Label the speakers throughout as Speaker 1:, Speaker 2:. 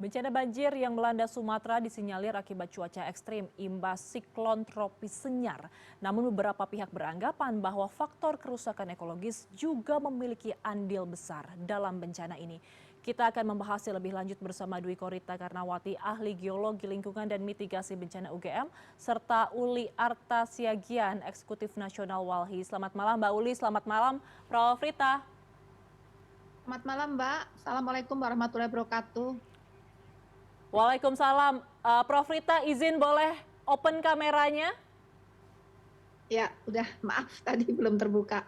Speaker 1: Bencana banjir yang melanda Sumatera disinyalir akibat cuaca ekstrim imbas siklon tropis Senyar. Namun beberapa pihak beranggapan bahwa faktor kerusakan ekologis juga memiliki andil besar dalam bencana ini. Kita akan membahasnya lebih lanjut bersama Dwi Korita Karnawati, ahli geologi lingkungan dan mitigasi bencana UGM, serta Uli Artasiagian, eksekutif nasional Walhi. Selamat malam Mbak Uli, selamat malam Prof. Rita.
Speaker 2: Selamat malam, Mbak. Assalamualaikum warahmatullahi wabarakatuh.
Speaker 1: Waalaikumsalam. Prof. Rita, izin boleh open kameranya?
Speaker 2: Ya, udah maaf tadi belum terbuka.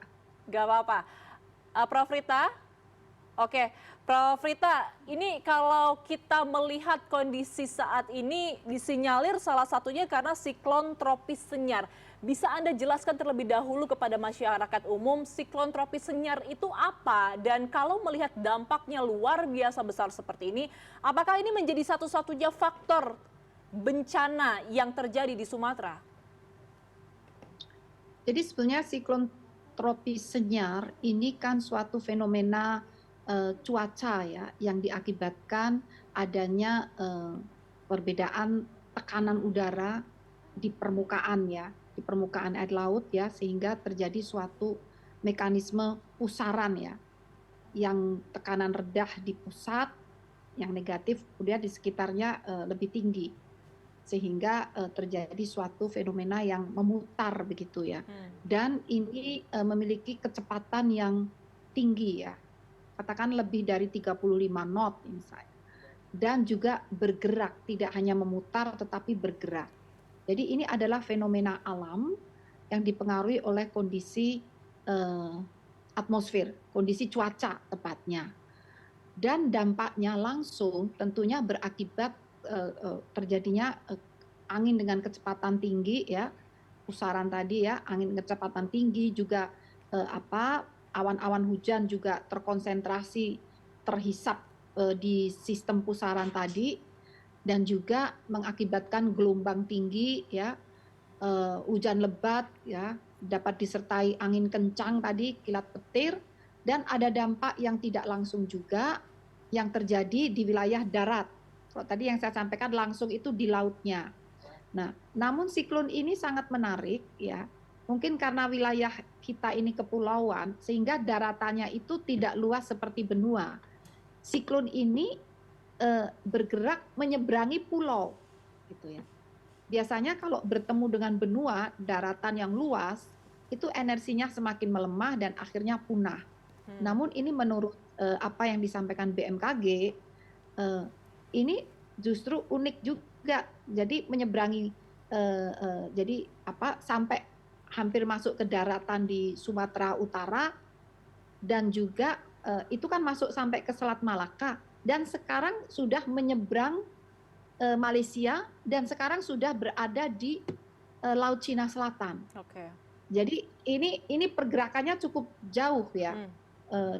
Speaker 1: Gak apa-apa. Prof. Rita? Oke, Prof. Rita, ini kalau kita melihat kondisi saat ini disinyalir salah satunya karena siklon tropis Senyar. Bisa Anda jelaskan terlebih dahulu kepada masyarakat umum siklon tropis Senyar itu apa? Dan kalau melihat dampaknya luar biasa besar seperti ini, apakah ini menjadi satu-satunya faktor bencana yang terjadi di Sumatera?
Speaker 2: Jadi sebenarnya siklon tropis Senyar ini kan suatu fenomena cuaca ya yang diakibatkan adanya perbedaan tekanan udara di permukaan ya, di permukaan air laut ya, sehingga terjadi suatu mekanisme pusaran ya, yang tekanan rendah di pusat, yang negatif kemudian di sekitarnya lebih tinggi, sehingga terjadi suatu fenomena yang memutar begitu ya. Dan ini memiliki kecepatan yang tinggi ya, katakan lebih dari 35 knot misalnya. Dan juga bergerak, tidak hanya memutar tetapi bergerak. Jadi ini adalah fenomena alam yang dipengaruhi oleh kondisi atmosfer, kondisi cuaca tepatnya. Dan dampaknya langsung tentunya berakibat terjadinya angin dengan kecepatan tinggi ya, pusaran tadi ya, angin kecepatan tinggi juga awan-awan hujan juga terkonsentrasi terhisap di sistem pusaran tadi, dan juga mengakibatkan gelombang tinggi ya, hujan lebat ya, dapat disertai angin kencang tadi, kilat petir, dan ada dampak yang tidak langsung juga yang terjadi di wilayah darat. Kalau tadi yang saya sampaikan langsung itu di lautnya. Nah, namun siklon ini sangat menarik ya. Mungkin karena wilayah kita ini kepulauan sehingga daratannya itu tidak luas seperti benua. Siklon ini bergerak menyeberangi pulau gitu ya. Biasanya kalau bertemu dengan benua, daratan yang luas, itu energinya semakin melemah dan akhirnya punah. Namun ini menurut apa yang disampaikan BMKG, ini justru unik juga. Jadi menyeberangi, jadi sampai hampir masuk ke daratan di Sumatera Utara, dan juga itu kan masuk sampai ke Selat Malaka, dan sekarang sudah menyeberang Malaysia, dan sekarang sudah berada di Laut Cina Selatan.
Speaker 1: Oke.
Speaker 2: Jadi ini pergerakannya cukup jauh ya,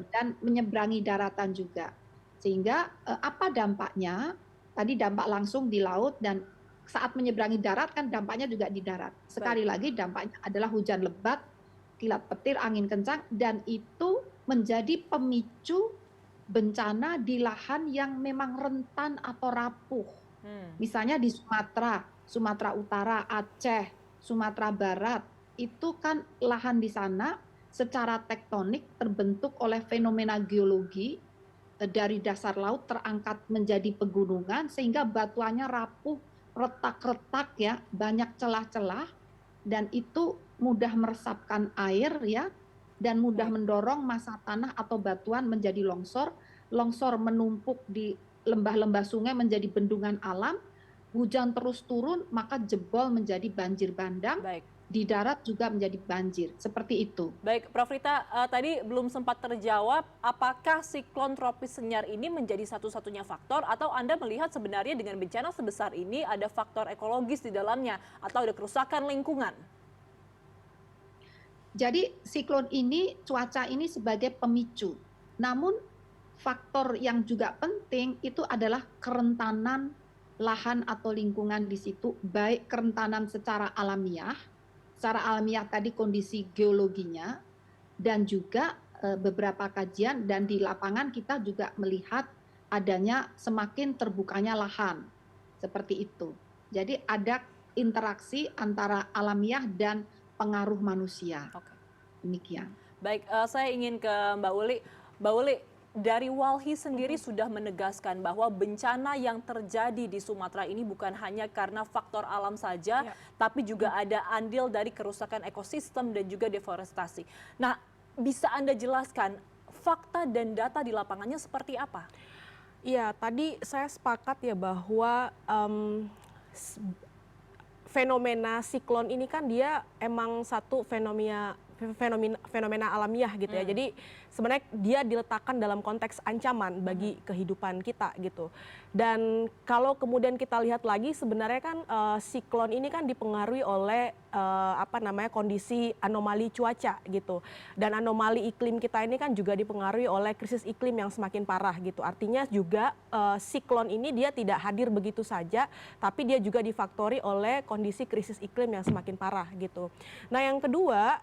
Speaker 2: dan menyeberangi daratan juga. Sehingga apa dampaknya? Tadi dampak langsung di laut, dan saat menyeberangi darat kan dampaknya juga di darat. Sekali lagi dampaknya adalah hujan lebat, kilat petir, angin kencang, dan itu menjadi pemicu bencana di lahan yang memang rentan atau rapuh. Misalnya di Sumatera, Sumatera Utara, Aceh, Sumatera Barat, itu kan lahan di sana secara tektonik terbentuk oleh fenomena geologi, dari dasar laut terangkat menjadi pegunungan sehingga batuannya rapuh, retak-retak ya, banyak celah-celah, dan itu mudah meresapkan air ya, dan mudah mendorong massa tanah atau batuan menjadi longsor, longsor menumpuk di lembah-lembah sungai menjadi bendungan alam, hujan terus turun maka jebol menjadi banjir bandang,
Speaker 1: Baik.
Speaker 2: di darat juga menjadi banjir, seperti itu.
Speaker 1: Baik, Prof. Rita, tadi belum sempat terjawab apakah siklon tropis Senyar ini menjadi satu-satunya faktor, atau Anda melihat sebenarnya dengan bencana sebesar ini ada faktor ekologis di dalamnya atau ada kerusakan lingkungan?
Speaker 2: Jadi siklon ini, cuaca ini sebagai pemicu. Namun faktor yang juga penting itu adalah kerentanan lahan atau lingkungan di situ, baik kerentanan secara alamiah tadi kondisi geologinya, dan juga beberapa kajian dan di lapangan kita juga melihat adanya semakin terbukanya lahan. Seperti itu. Jadi ada interaksi antara alamiah dan pengaruh manusia.
Speaker 1: Oke.
Speaker 2: Demikian.
Speaker 1: Baik, saya ingin ke Mbak Uli. Mbak Uli, dari Walhi sendiri sudah menegaskan bahwa bencana yang terjadi di Sumatera ini bukan hanya karena faktor alam saja, tapi juga ada andil dari kerusakan ekosistem dan juga deforestasi. Nah, bisa Anda jelaskan fakta dan data di lapangannya seperti apa?
Speaker 3: Iya, tadi saya sepakat ya bahwa fenomena siklon ini kan dia emang satu fenomena alamiah gitu ya. Jadi sebenarnya dia diletakkan dalam konteks ancaman bagi kehidupan kita gitu. Dan kalau kemudian kita lihat lagi sebenarnya kan siklon ini kan dipengaruhi oleh kondisi anomali cuaca gitu. Dan anomali iklim kita ini kan juga dipengaruhi oleh krisis iklim yang semakin parah gitu. Artinya juga siklon ini dia tidak hadir begitu saja, tapi dia juga difaktori oleh kondisi krisis iklim yang semakin parah gitu. Nah, yang kedua,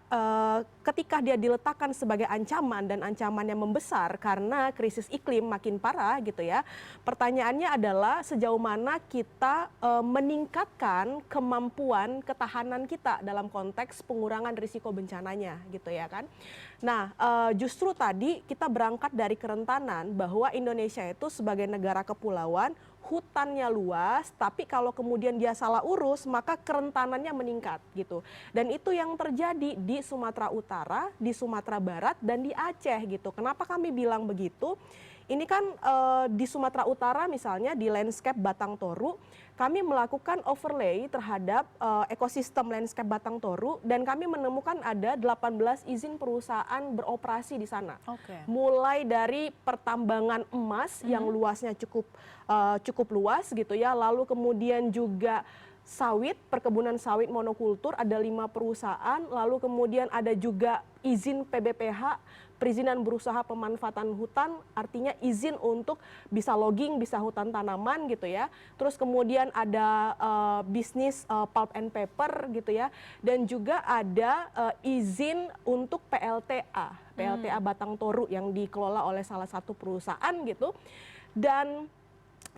Speaker 3: ketika dia diletakkan sebagai ancaman dan ancamannya membesar karena krisis iklim makin parah gitu ya. Pertanyaannya adalah sejauh mana kita meningkatkan kemampuan ketahanan kita dalam konteks pengurangan risiko bencananya gitu ya kan. Nah, justru tadi kita berangkat dari kerentanan bahwa Indonesia itu sebagai negara kepulauan, hutannya luas, tapi kalau kemudian dia salah urus, maka kerentanannya meningkat gitu. Dan itu yang terjadi di Sumatera Utara, di Sumatera Barat, dan di Aceh gitu. Kenapa kami bilang begitu? Ini kan di Sumatera Utara misalnya di landscape Batang Toru, kami melakukan overlay terhadap ekosistem landscape Batang Toru dan kami menemukan ada 18 izin perusahaan beroperasi di sana. Mulai dari pertambangan emas yang luasnya cukup luas gitu ya, lalu kemudian juga sawit, perkebunan sawit monokultur ada 5 perusahaan, lalu kemudian ada juga izin PBPH, perizinan berusaha pemanfaatan hutan, artinya izin untuk bisa logging, bisa hutan tanaman gitu ya. Terus kemudian ada bisnis pulp and paper gitu ya, dan juga ada izin untuk PLTA Batang Toru yang dikelola oleh salah satu perusahaan gitu. Dan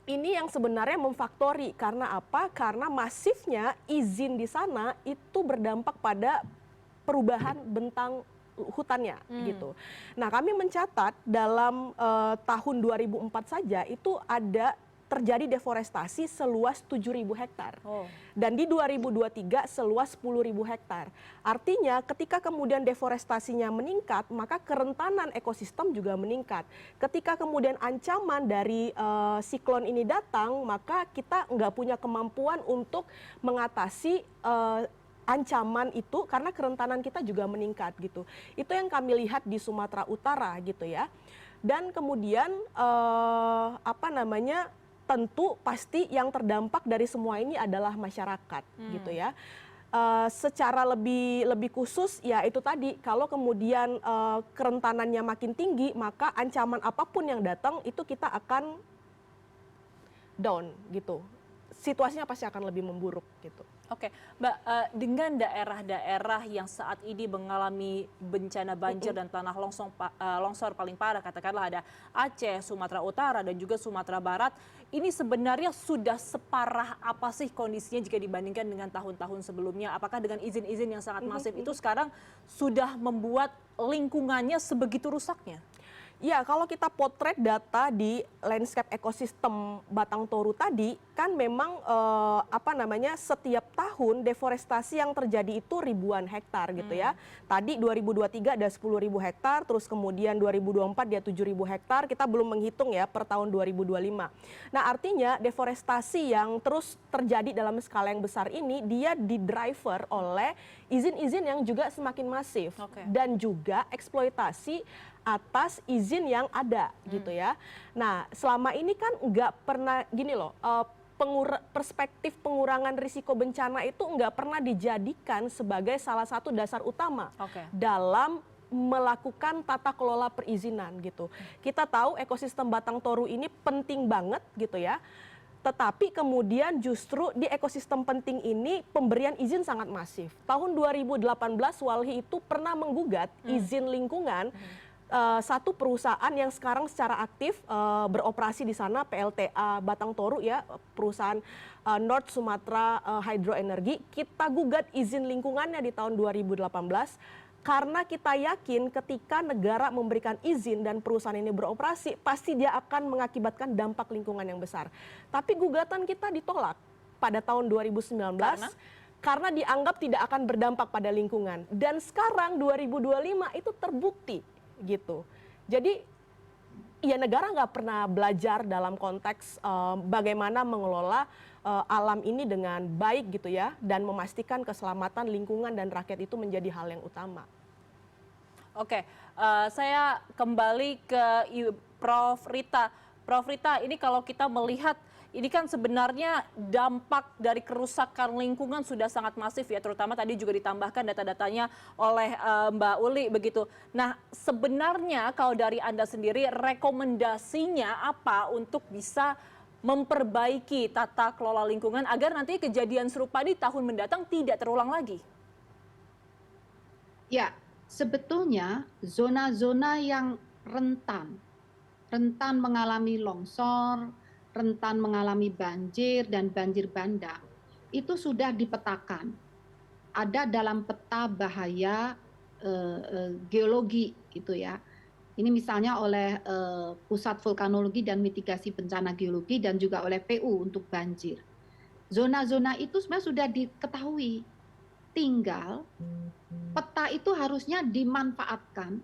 Speaker 3: ini yang sebenarnya memfaktori karena apa? Karena masifnya izin di sana itu berdampak pada perubahan bentang hutannya gitu. Nah, kami mencatat dalam tahun 2004 saja itu ada terjadi deforestasi seluas 7.000 hektar. Dan di 2023 seluas 10.000 hektar. Artinya ketika kemudian deforestasinya meningkat, maka kerentanan ekosistem juga meningkat. Ketika kemudian ancaman dari siklon ini datang, maka kita nggak punya kemampuan untuk mengatasi ancaman itu karena kerentanan kita juga meningkat gitu. Itu yang kami lihat di Sumatera Utara gitu ya. Dan kemudian tentu pasti yang terdampak dari semua ini adalah masyarakat gitu ya. Secara lebih khusus ya itu tadi, kalau kemudian kerentanannya makin tinggi, maka ancaman apapun yang datang itu kita akan down gitu. Situasinya pasti akan lebih memburuk gitu.
Speaker 1: Oke, Mbak, dengan daerah-daerah yang saat ini mengalami bencana banjir dan tanah longsor paling parah, katakanlah ada Aceh, Sumatera Utara, dan juga Sumatera Barat, ini sebenarnya sudah separah apa sih kondisinya jika dibandingkan dengan tahun-tahun sebelumnya? Apakah dengan izin-izin yang sangat masif itu sekarang sudah membuat lingkungannya sebegitu rusaknya?
Speaker 3: Ya, kalau kita potret data di landscape ekosistem Batang Toru tadi, kan memang setiap tahun deforestasi yang terjadi itu ribuan hektar gitu ya. Tadi 2023 ada 10.000 hektar, terus kemudian 2024 dia 7.000 hektar, kita belum menghitung ya per tahun 2025. Nah, artinya deforestasi yang terus terjadi dalam skala yang besar ini, dia di-driver oleh izin-izin yang juga semakin masif. Dan juga eksploitasi atas izin yang ada gitu ya. Nah, selama ini kan nggak pernah gini loh, perspektif pengurangan risiko bencana itu nggak pernah dijadikan sebagai salah satu dasar utama dalam melakukan tata kelola perizinan gitu. Kita tahu ekosistem Batang Toru ini penting banget gitu ya. Tetapi kemudian justru di ekosistem penting ini pemberian izin sangat masif. Tahun 2018 Walhi itu pernah menggugat izin lingkungan satu perusahaan yang sekarang secara aktif beroperasi di sana, PLTA Batang Toru ya, perusahaan North Sumatra Hydro Energy, kita gugat izin lingkungannya di tahun 2018 karena kita yakin ketika negara memberikan izin dan perusahaan ini beroperasi, pasti dia akan mengakibatkan dampak lingkungan yang besar. Tapi gugatan kita ditolak pada tahun 2019 karena dianggap tidak akan berdampak pada lingkungan. Dan sekarang 2025 itu terbukti gitu. Jadi ya negara nggak pernah belajar dalam konteks bagaimana mengelola alam ini dengan baik gitu ya, dan memastikan keselamatan lingkungan dan rakyat itu menjadi hal yang utama.
Speaker 1: Oke, saya kembali ke Prof. Rita. Prof. Rita, ini kalau kita melihat ini kan sebenarnya dampak dari kerusakan lingkungan sudah sangat masif ya, terutama tadi juga ditambahkan data-datanya oleh Mbak Uli begitu. Nah, sebenarnya kalau dari Anda sendiri rekomendasinya apa untuk bisa memperbaiki tata kelola lingkungan agar nanti kejadian serupa di tahun mendatang tidak terulang lagi?
Speaker 2: Ya, sebetulnya zona-zona yang rentan mengalami longsor, rentan mengalami banjir dan banjir bandang, itu sudah dipetakan. Ada dalam peta bahaya geologi gitu ya. Ini misalnya oleh Pusat Vulkanologi dan Mitigasi Bencana Geologi dan juga oleh PU untuk banjir. Zona-zona itu sebenarnya sudah diketahui. Tinggal peta itu harusnya dimanfaatkan,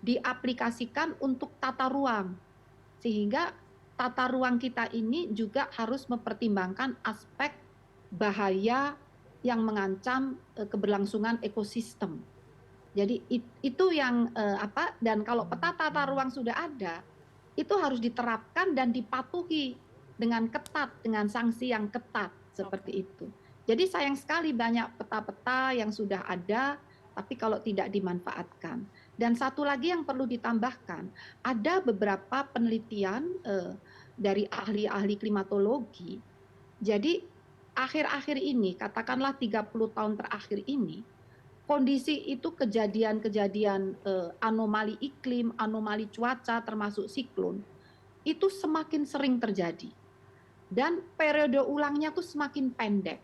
Speaker 2: diaplikasikan untuk tata ruang. Sehingga tata ruang kita ini juga harus mempertimbangkan aspek bahaya yang mengancam keberlangsungan ekosistem. Jadi itu yang dan kalau peta tata ruang sudah ada, itu harus diterapkan dan dipatuhi dengan ketat, dengan sanksi yang ketat seperti itu. Jadi sayang sekali banyak peta-peta yang sudah ada, tapi kalau tidak dimanfaatkan. Dan satu lagi yang perlu ditambahkan, ada beberapa penelitian dari ahli-ahli klimatologi. Jadi akhir-akhir ini, katakanlah 30 tahun terakhir ini, kondisi itu kejadian-kejadian anomali iklim, anomali cuaca termasuk siklon, itu semakin sering terjadi. Dan periode ulangnya tuh semakin pendek.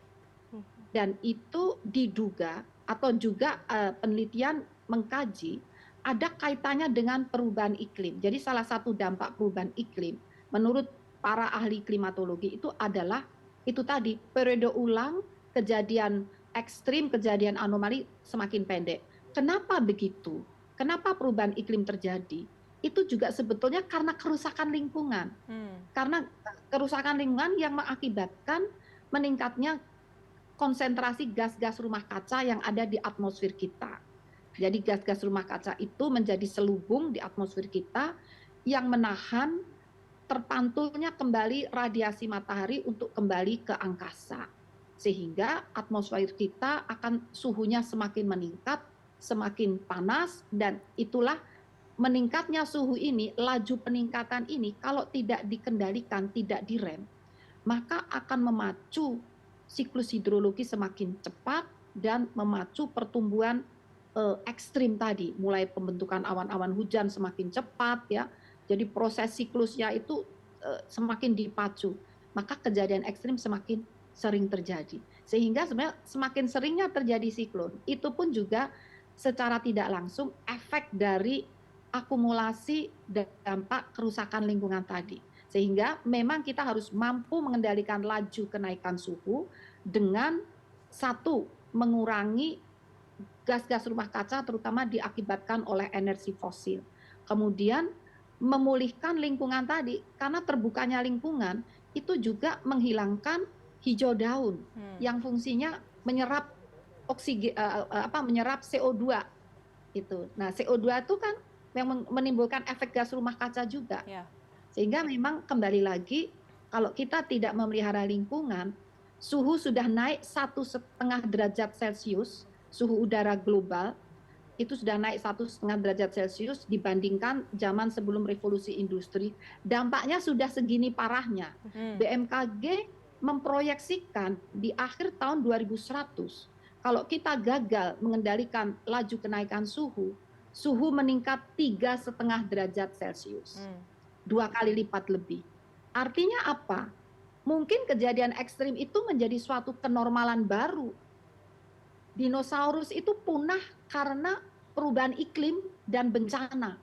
Speaker 2: Dan itu diduga atau juga penelitian mengkaji ada kaitannya dengan perubahan iklim. Jadi salah satu dampak perubahan iklim menurut para ahli klimatologi itu adalah itu tadi, periode ulang, kejadian ekstrim, kejadian anomali semakin pendek. Kenapa begitu? Kenapa perubahan iklim terjadi? Itu juga sebetulnya karena kerusakan lingkungan. Karena kerusakan lingkungan yang mengakibatkan meningkatnya konsentrasi gas-gas rumah kaca yang ada di atmosfer kita. Jadi gas-gas rumah kaca itu menjadi selubung di atmosfer kita yang menahan terpantulnya kembali radiasi matahari untuk kembali ke angkasa. Sehingga atmosfer kita akan suhunya semakin meningkat, semakin panas, dan itulah meningkatnya suhu ini, laju peningkatan ini kalau tidak dikendalikan, tidak direm, maka akan memacu siklus hidrologi semakin cepat dan memacu pertumbuhan ekstrim tadi, mulai pembentukan awan-awan hujan semakin cepat ya. Jadi proses siklusnya itu semakin dipacu, maka kejadian ekstrim semakin sering terjadi. Sehingga sebenarnya semakin seringnya terjadi siklon, itu pun juga secara tidak langsung efek dari akumulasi dampak kerusakan lingkungan tadi. Sehingga memang kita harus mampu mengendalikan laju kenaikan suhu dengan satu, mengurangi gas-gas rumah kaca terutama diakibatkan oleh energi fosil. Kemudian memulihkan lingkungan tadi, karena terbukanya lingkungan itu juga menghilangkan hijau daun yang fungsinya menyerap oksigen, menyerap CO2 itu. Nah, CO2 itu kan yang menimbulkan efek gas rumah kaca juga. Sehingga memang kembali lagi kalau kita tidak memelihara lingkungan, suhu sudah naik 1,5 derajat Celcius, suhu udara global itu sudah naik 1,5 derajat Celcius dibandingkan zaman sebelum revolusi industri. Dampaknya sudah segini parahnya. BMKG memproyeksikan di akhir tahun 2100, kalau kita gagal mengendalikan laju kenaikan suhu, suhu meningkat 3,5 derajat Celcius. 2 kali lipat lebih. Artinya apa? Mungkin kejadian ekstrim itu menjadi suatu kenormalan baru. Dinosaurus itu punah karena perubahan iklim dan bencana.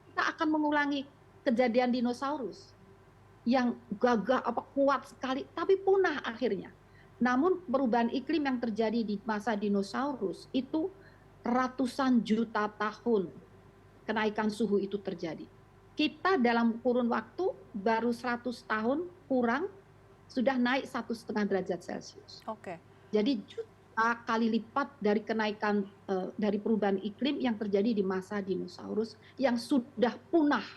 Speaker 2: Kita akan mengulangi kejadian dinosaurus yang gagah kuat sekali tapi punah akhirnya. Namun perubahan iklim yang terjadi di masa dinosaurus itu ratusan juta tahun kenaikan suhu itu terjadi. Kita dalam kurun waktu baru 100 tahun kurang sudah naik 1,5 derajat Celcius.
Speaker 1: Oke.
Speaker 2: Jadi juta kali lipat dari kenaikan dari perubahan iklim yang terjadi di masa dinosaurus yang sudah punah.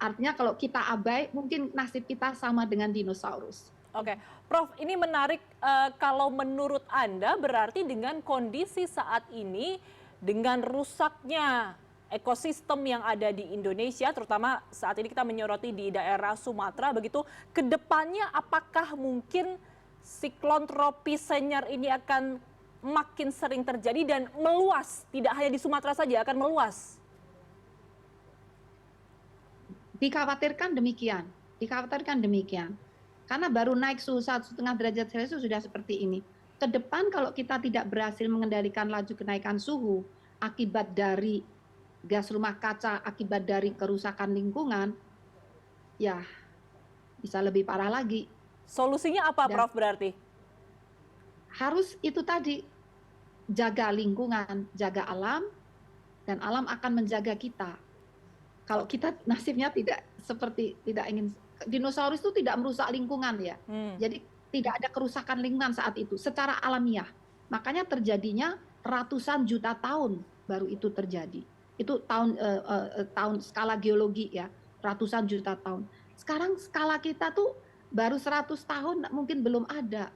Speaker 2: Artinya kalau kita abai mungkin nasib kita sama dengan dinosaurus.
Speaker 1: Oke, Prof, ini menarik. Kalau menurut Anda berarti dengan kondisi saat ini, dengan rusaknya ekosistem yang ada di Indonesia, terutama saat ini kita menyoroti di daerah Sumatera, begitu, kedepannya apakah mungkin siklon tropis Senior ini akan makin sering terjadi dan meluas, tidak hanya di Sumatera saja, akan meluas?
Speaker 2: Dikhawatirkan demikian. Karena baru naik suhu 1,5 derajat Celcius sudah seperti ini. Ke depan kalau kita tidak berhasil mengendalikan laju kenaikan suhu akibat dari gas rumah kaca, akibat dari kerusakan lingkungan, ya bisa lebih parah lagi.
Speaker 1: Solusinya apa, Prof, berarti?
Speaker 2: Harus itu tadi, jaga lingkungan, jaga alam, dan alam akan menjaga kita. Kalau kita nasibnya tidak ingin, dinosaurus itu tidak merusak lingkungan ya. Jadi tidak ada kerusakan lingkungan saat itu secara alamiah. Makanya terjadinya ratusan juta tahun baru itu terjadi. Itu tahun skala geologi ya, ratusan juta tahun. Sekarang skala kita tuh baru 100 tahun mungkin belum ada.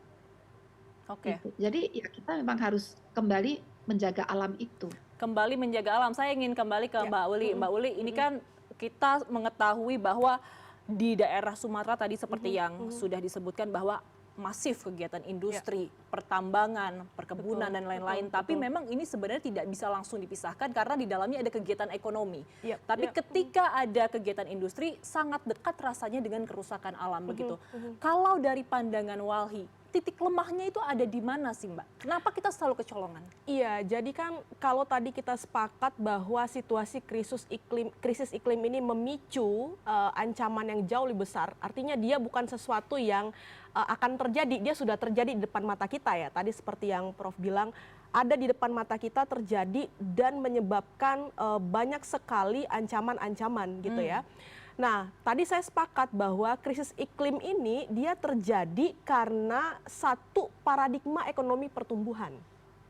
Speaker 1: Oke.
Speaker 2: Gitu. Jadi ya kita memang harus kembali menjaga alam itu.
Speaker 1: Kembali menjaga alam. Saya ingin kembali ke Mbak Uli. Mbak Uli, ini kan kita mengetahui bahwa di daerah Sumatera tadi seperti yang sudah disebutkan bahwa masif kegiatan industri, pertambangan, perkebunan dan lain-lain. Tapi memang ini sebenarnya tidak bisa langsung dipisahkan karena di dalamnya ada kegiatan ekonomi. Tapi ketika ada kegiatan industri sangat dekat rasanya dengan kerusakan alam begitu. Kalau dari pandangan Walhi, titik lemahnya itu ada di mana sih, Mbak? Kenapa kita selalu kecolongan?
Speaker 3: Iya, jadi kan kalau tadi kita sepakat bahwa situasi krisis iklim ini memicu ancaman yang jauh lebih besar, artinya dia bukan sesuatu yang akan terjadi, dia sudah terjadi di depan mata kita ya. Tadi seperti yang Prof bilang, ada di depan mata kita terjadi dan menyebabkan banyak sekali ancaman-ancaman gitu ya. Nah, tadi saya sepakat bahwa krisis iklim ini dia terjadi karena satu paradigma ekonomi pertumbuhan.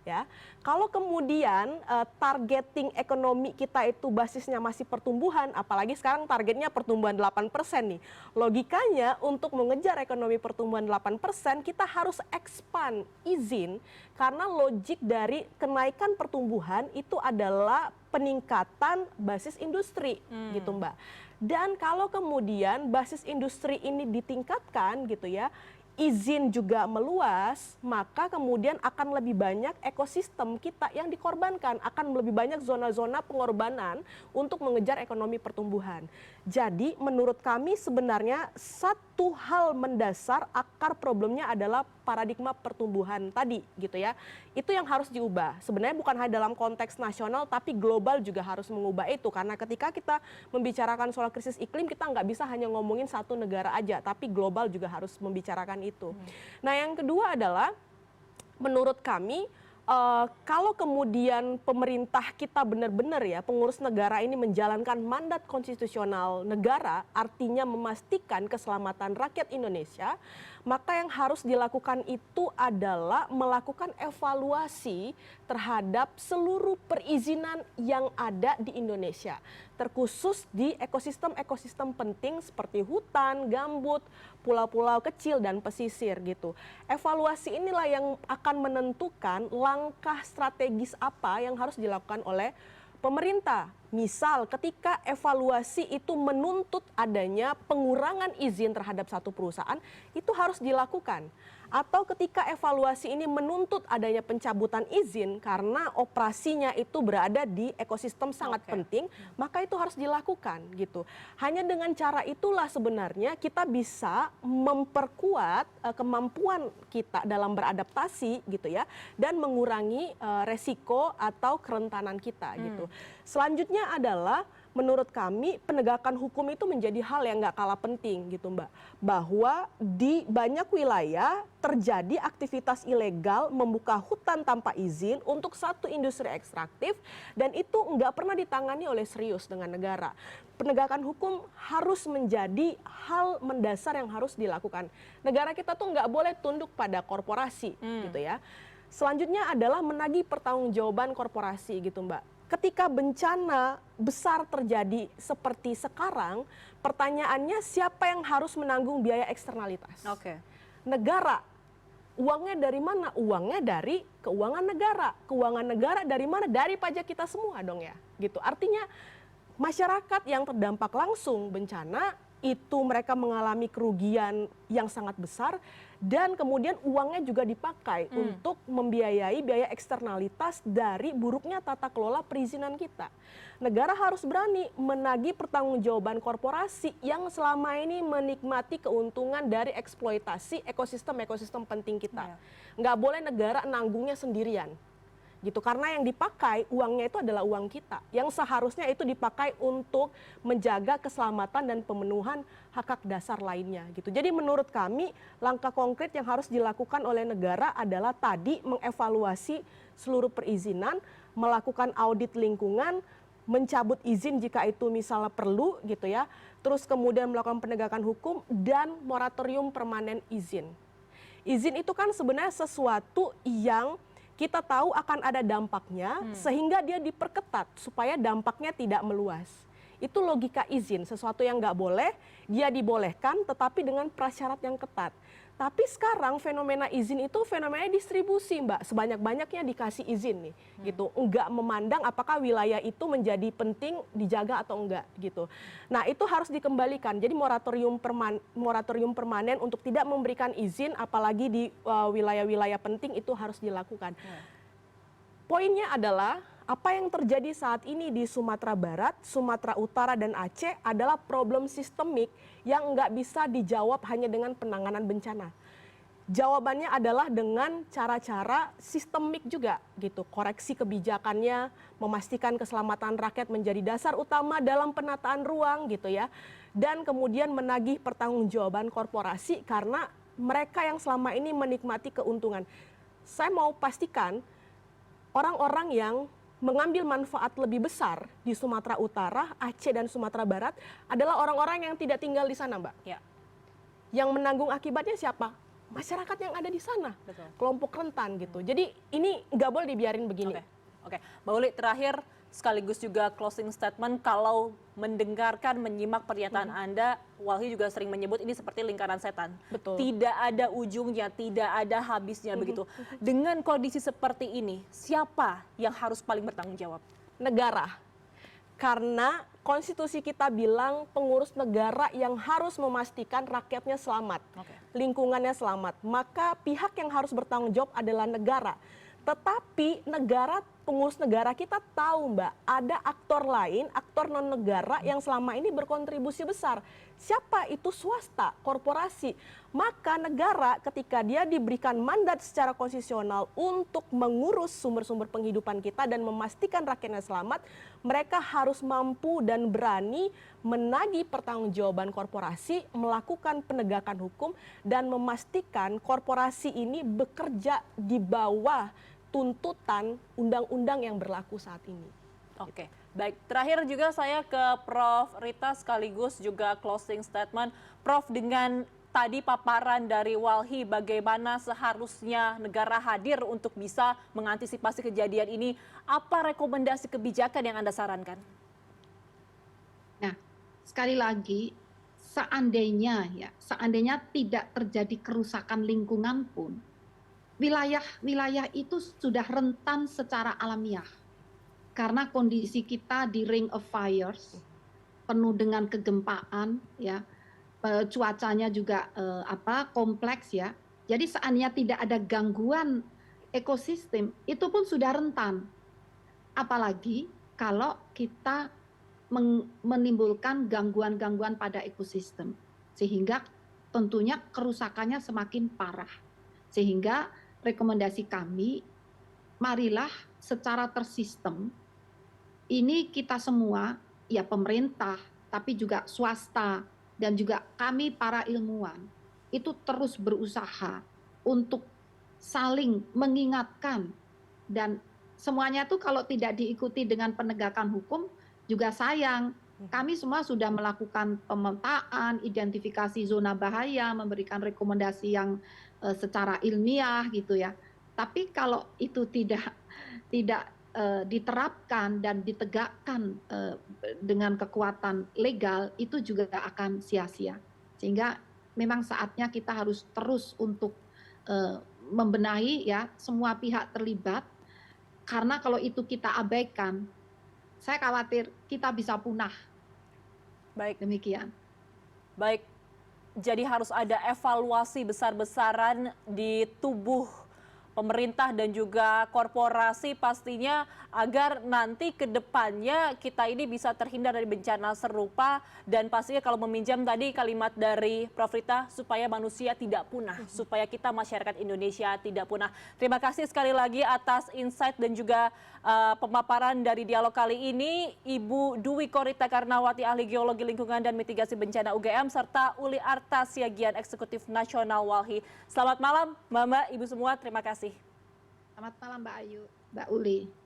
Speaker 3: Ya, kalau kemudian targeting ekonomi kita itu basisnya masih pertumbuhan, apalagi sekarang targetnya pertumbuhan 8% nih. Logikanya untuk mengejar ekonomi pertumbuhan 8%, kita harus expand izin karena logik dari kenaikan pertumbuhan itu adalah peningkatan basis industri, gitu Mbak. Dan kalau kemudian basis industri ini ditingkatkan gitu ya, izin juga meluas, maka kemudian akan lebih banyak ekosistem kita yang dikorbankan, akan lebih banyak zona-zona pengorbanan untuk mengejar ekonomi pertumbuhan. Jadi menurut kami sebenarnya satu hal mendasar akar problemnya adalah paradigma pertumbuhan tadi gitu ya. Itu yang harus diubah. Sebenarnya bukan hanya dalam konteks nasional tapi global juga harus mengubah itu. Karena ketika kita membicarakan soal krisis iklim kita nggak bisa hanya ngomongin satu negara aja. Tapi global juga harus membicarakan itu. Nah yang kedua adalah menurut kami kalau kemudian pemerintah kita benar-benar ya pengurus negara ini menjalankan mandat konstitusional negara, artinya memastikan keselamatan rakyat Indonesia, maka yang harus dilakukan itu adalah melakukan evaluasi terhadap seluruh perizinan yang ada di Indonesia, terkhusus di ekosistem-ekosistem penting seperti hutan, gambut, pulau-pulau kecil dan pesisir gitu. Evaluasi inilah yang akan menentukan langkah strategis apa yang harus dilakukan oleh pemerintah. Misal ketika evaluasi itu menuntut adanya pengurangan izin terhadap satu perusahaan, itu harus dilakukan. Atau ketika evaluasi ini menuntut adanya pencabutan izin karena operasinya itu berada di ekosistem sangat penting, maka itu harus dilakukan gitu. Hanya dengan cara itulah sebenarnya kita bisa memperkuat kemampuan kita dalam beradaptasi gitu ya, dan mengurangi resiko atau kerentanan kita gitu. Selanjutnya adalah menurut kami penegakan hukum itu menjadi hal yang nggak kalah penting gitu Mbak. Bahwa di banyak wilayah terjadi aktivitas ilegal membuka hutan tanpa izin untuk satu industri ekstraktif dan itu nggak pernah ditangani oleh serius dengan negara. Penegakan hukum harus menjadi hal mendasar yang harus dilakukan. Negara kita tuh nggak boleh tunduk pada korporasi gitu ya. Selanjutnya adalah menagih pertanggungjawaban korporasi gitu Mbak. Ketika bencana besar terjadi seperti sekarang, pertanyaannya siapa yang harus menanggung biaya eksternalitas? Negara. Uangnya dari mana? Uangnya dari keuangan negara. Keuangan negara dari mana? Dari pajak kita semua dong ya. Gitu. Artinya masyarakat yang terdampak langsung bencana itu mereka mengalami kerugian yang sangat besar dan kemudian uangnya juga dipakai untuk membiayai biaya eksternalitas dari buruknya tata kelola perizinan kita. Negara harus berani menagih pertanggungjawaban korporasi yang selama ini menikmati keuntungan dari eksploitasi ekosistem penting kita. Nggak boleh negara nanggungnya sendirian. Gitu, karena yang dipakai uangnya itu adalah uang kita yang seharusnya itu dipakai untuk menjaga keselamatan dan pemenuhan hak-hak dasar lainnya gitu. Jadi menurut kami langkah konkret yang harus dilakukan oleh negara adalah tadi mengevaluasi seluruh perizinan, melakukan audit lingkungan, mencabut izin jika itu misalnya perlu gitu ya, terus kemudian melakukan penegakan hukum dan moratorium permanen izin. Izin itu kan sebenarnya sesuatu yang kita tahu akan ada dampaknya sehingga dia diperketat supaya dampaknya tidak meluas. Itu logika izin, sesuatu yang nggak boleh, dia dibolehkan tetapi dengan prasyarat yang ketat. Tapi sekarang fenomena izin itu fenomena distribusi Mbak, sebanyak-banyaknya dikasih izin nih, gitu. Nggak memandang apakah wilayah itu menjadi penting dijaga atau enggak gitu. Nah itu harus dikembalikan, jadi moratorium permanen untuk tidak memberikan izin apalagi di wilayah-wilayah penting itu harus dilakukan. Poinnya adalah apa yang terjadi saat ini di Sumatera Barat, Sumatera Utara, dan Aceh adalah problem sistemik yang nggak bisa dijawab hanya dengan penanganan bencana. Jawabannya adalah dengan cara-cara sistemik juga gitu. Koreksi kebijakannya, memastikan keselamatan rakyat menjadi dasar utama dalam penataan ruang gitu ya. Dan kemudian menagih pertanggungjawaban korporasi karena mereka yang selama ini menikmati keuntungan. Saya mau pastikan orang-orang yang mengambil manfaat lebih besar di Sumatera Utara, Aceh, dan Sumatera Barat adalah orang-orang yang tidak tinggal di sana, Mbak. Yang menanggung akibatnya siapa? Masyarakat yang ada di sana, kelompok rentan gitu. Jadi ini nggak boleh dibiarin begini.
Speaker 1: Oke, Mbak Uli, terakhir sekaligus juga closing statement, kalau mendengarkan, menyimak pernyataan Anda, Walhi juga sering menyebut ini seperti lingkaran setan.
Speaker 3: Betul.
Speaker 1: Tidak ada ujungnya, tidak ada habisnya begitu. Dengan kondisi seperti ini, siapa yang harus paling bertanggung jawab?
Speaker 3: Negara. Karena konstitusi kita bilang pengurus negara yang harus memastikan rakyatnya selamat, lingkungannya selamat. Maka pihak yang harus bertanggung jawab adalah negara. Tetapi pengurus negara kita tahu Mbak, ada aktor lain, aktor non-negara yang selama ini berkontribusi besar. Siapa itu? Swasta, korporasi. Maka negara ketika dia diberikan mandat secara konstitusional untuk mengurus sumber-sumber penghidupan kita dan memastikan rakyatnya selamat, mereka harus mampu dan berani menagih pertanggungjawaban korporasi, melakukan penegakan hukum, dan memastikan korporasi ini bekerja di bawah tuntutan undang-undang yang berlaku saat ini.
Speaker 1: Oke, baik. Terakhir juga saya ke Prof. Rita sekaligus juga closing statement. Prof, dengan tadi paparan dari Walhi bagaimana seharusnya negara hadir untuk bisa mengantisipasi kejadian ini, apa rekomendasi kebijakan yang Anda sarankan?
Speaker 2: Nah, sekali lagi, seandainya tidak terjadi kerusakan lingkungan pun, wilayah-wilayah itu sudah rentan secara alamiah. karena kondisi kita di ring of fires, penuh dengan kegempaan, ya, cuacanya juga kompleks ya. Jadi seandainya tidak ada gangguan ekosistem, itu pun sudah rentan. Apalagi kalau kita menimbulkan gangguan-gangguan pada ekosistem, sehingga tentunya kerusakannya semakin parah. Sehingga rekomendasi kami, marilah secara tersistem, ini kita semua, ya pemerintah, tapi juga swasta, dan juga kami para ilmuwan, itu terus berusaha untuk saling mengingatkan, dan semuanya tuh kalau tidak diikuti dengan penegakan hukum juga sayang. Kami semua sudah melakukan pemetaan, identifikasi zona bahaya, memberikan rekomendasi yang secara ilmiah gitu ya. Tapi kalau itu tidak diterapkan dan ditegakkan dengan kekuatan legal, itu juga akan sia-sia. Sehingga memang saatnya kita harus terus untuk membenahi ya semua pihak terlibat, karena kalau itu kita abaikan, saya khawatir kita bisa punah.
Speaker 1: Baik.
Speaker 2: Demikian.
Speaker 1: Baik, jadi harus ada evaluasi besar-besaran di tubuh pemerintah dan juga korporasi pastinya, agar nanti ke depannya kita ini bisa terhindar dari bencana serupa, dan pastinya kalau meminjam tadi kalimat dari Prof. Rita, supaya manusia tidak punah, supaya kita masyarakat Indonesia tidak punah. Terima kasih sekali lagi atas insight dan juga pemaparan dari dialog kali ini, Ibu Dwi Korita Karnawati, Ahli Geologi Lingkungan dan Mitigasi Bencana UGM, serta Uli Arta Siagian, Eksekutif Nasional Walhi. Selamat malam Mbak, Ibu semua, terima kasih.
Speaker 2: Selamat malam Mbak Ayu, Mbak Uli.